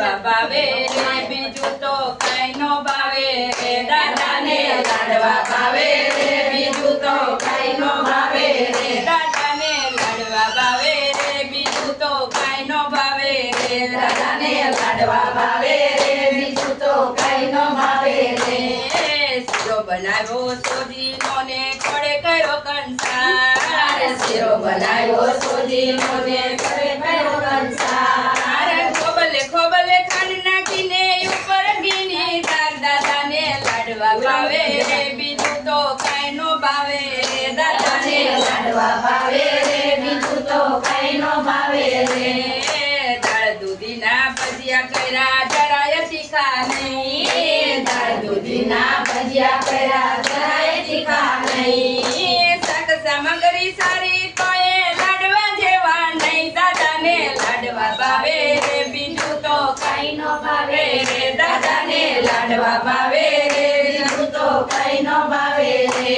લાડવા ભાવે રે બીજું તો કાંઈ નો ભાવે રે દાદાને લાડવા ભાવે રે બીજું તો કાંઈ નો ભાવે રે દાદાને લાડવા ભાવે રે બીજું તો કાંઈ નો ભાવે રે દાદાને લાડવા ભાવે રે બીજું તો કાંઈ નો ભાવે રે શીરો બનાવ્યો સોજીનો ને ખોડે કર્યો કંસાર શીરો બનાવ્યો સોજીનો ને ખોડે કર્યો કંસાર ખોબલે ખોબલે ખાંડ નાખીને ઉપર ઘીની તાર દાદાને લાડવા ભાવે રે બીજું તો કાંઈ નો ભાવે રે દાદાને લાડવા ભાવે રે બીજું તો કાંઈ નો ભાવે રે દાળ દૂધીના ભજીયા કર્યા જરાય તીખા નહીં દાળ દૂધીના ભજીયા કર્યા જરાય તીખા નહીં શાક સામગ્રી સારી તોય લાડવા જેવા નહીં દાદાને લાડવા ભાવે રે બીજું તો કાંઈ નો ભાવે રે દાદાને લાડવા ભાવે રે બીજું તો કાંઈ નો ભાવે રે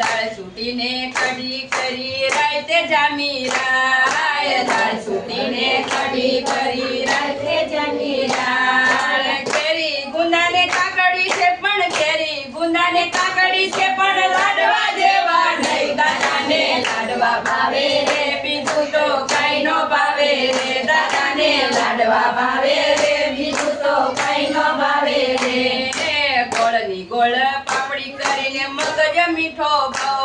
દાળ છૂટીને કઢી કરી રાતે જામી રાય દાળ છૂટીને કઢી કરી રાતે જામી રાય કેરી ગુંદાને કાકડી છે પણ કેરી ગુંદાને કાકડી છે પણ લાડવા જેવા નહીં દાદાને લાડવા ભાવે રે બીજું તો કાંઈ નો ભાવે રે દાદાને લાડવા ભાવે રે બીજું તો કાંઈ નો ભાવે રે ગોળની ગોળ પાપડી કરીને મગજ મીઠો બહુ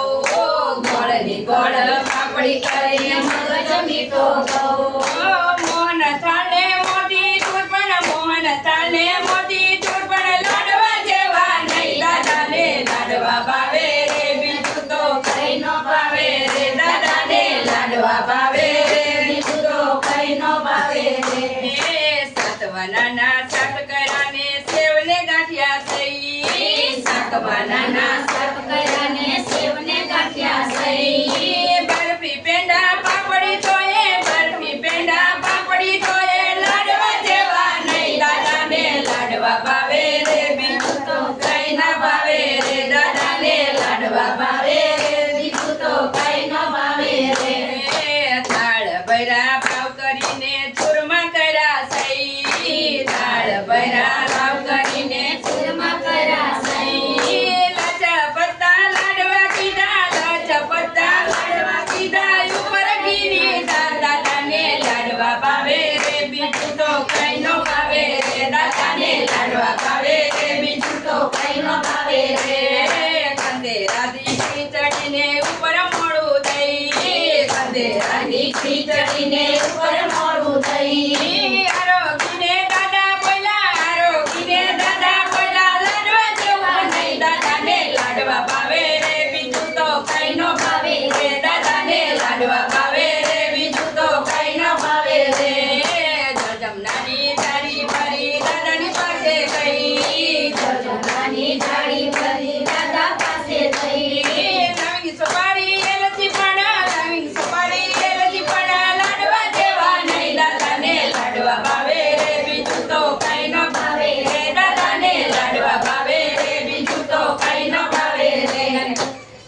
ગોળની ગોળ પાપડી કરીને મગજ મીઠો બહુ મોહન થાળે મોતી ચૂર પણ મોહન થાળે મોતી ચૂર પણ લાડવા જેવા નહીં દાદાને લાડવા ભાવે રે બીજું તો કાંઈ નો ભાવે રે દાદાને લાડવા ભાવે રે બીજું તો કાંઈ નો ભાવે રે સાતવાના સાત કર્યાને સેવને ગાંઠિયા થઈ સાતવાના સાત કર્યાને સેવને ગાંઠિયા થઈ બરફી પેંડા પાપડી તોય બરફી પેંડા પાપડી તોય લાડવા જેવા નહીં દાદાને લાડવા ભાવે રે બીજું તો કાંઈ ના ભાવે રે દાદાને લાડવા ભાવે રે બીજું તો કાંઈ ન ભાવે રે થાળ ભર્યા ભાવ કરીને ચૂરમા કર્યા સહી થાળ ભર્યા ભાવ કરીને ચૂરમા કર્યા સહી લાચા પત્તા લાડવા કીધા લાચા પત્તા લાડવા કીધા ઉપર ઘીની તાર દાદાને લાડવા ભાવે રે બીજું તો કાંઈ નો ભાવે રે દાદાને લાડવા ભાવે રે બીજું તો કાંઈ નો ભાવે રે કંદેરાની ખીચડીને ઉપર મોડું થઈ કંદેરાની ખીચડીને ઉપર મોડું થઈ આરોગીને દાદા બોલા આરોગીને દાદા બોલા લાડવા જેવા નહીં દાદાને લાડવા ભાવે રે બીજું તો કાંઈ નો ભાવે રે દાદાને લાડવા ભાવે રે બીજું તો કાંઈ ન ભાવે રે જમનાની થાળી ભરી દાદાની પાસે ગઈ જમનાની થાળી ભરી દાદા પાસે ગઈ નવીન સોપારી એલચી પણ નવીન સોપારી એલચી પણ લાડવા જેવા નહીં દાદાને લાડવા ભાવે રે બીજું તો કાંઈ ન ભાવે રે દાદાને લાડવા ભાવે રે બીજું તો કાંઈ ન ભાવે રે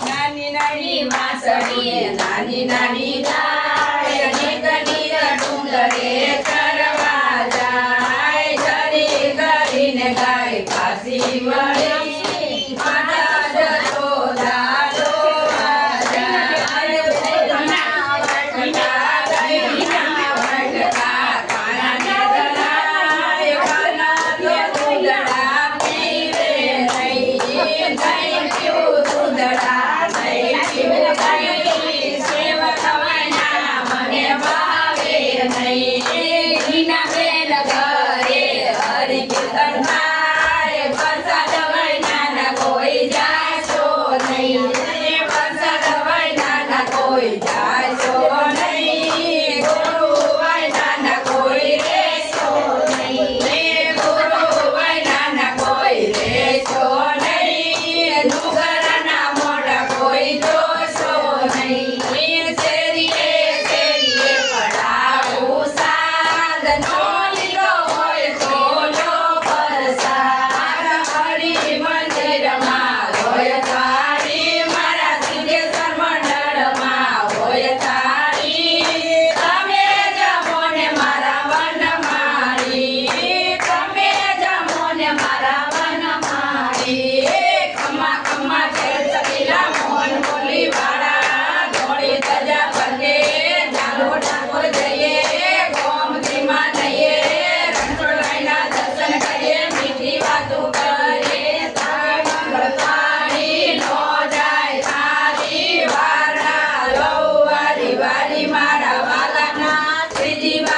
નાની નાની વાસળી નાની નાની દાળ નીકળી ડુંગરે કરવા જાય જરી કરીને ગાય પાછી વળી માતા જતો દાડો જીવા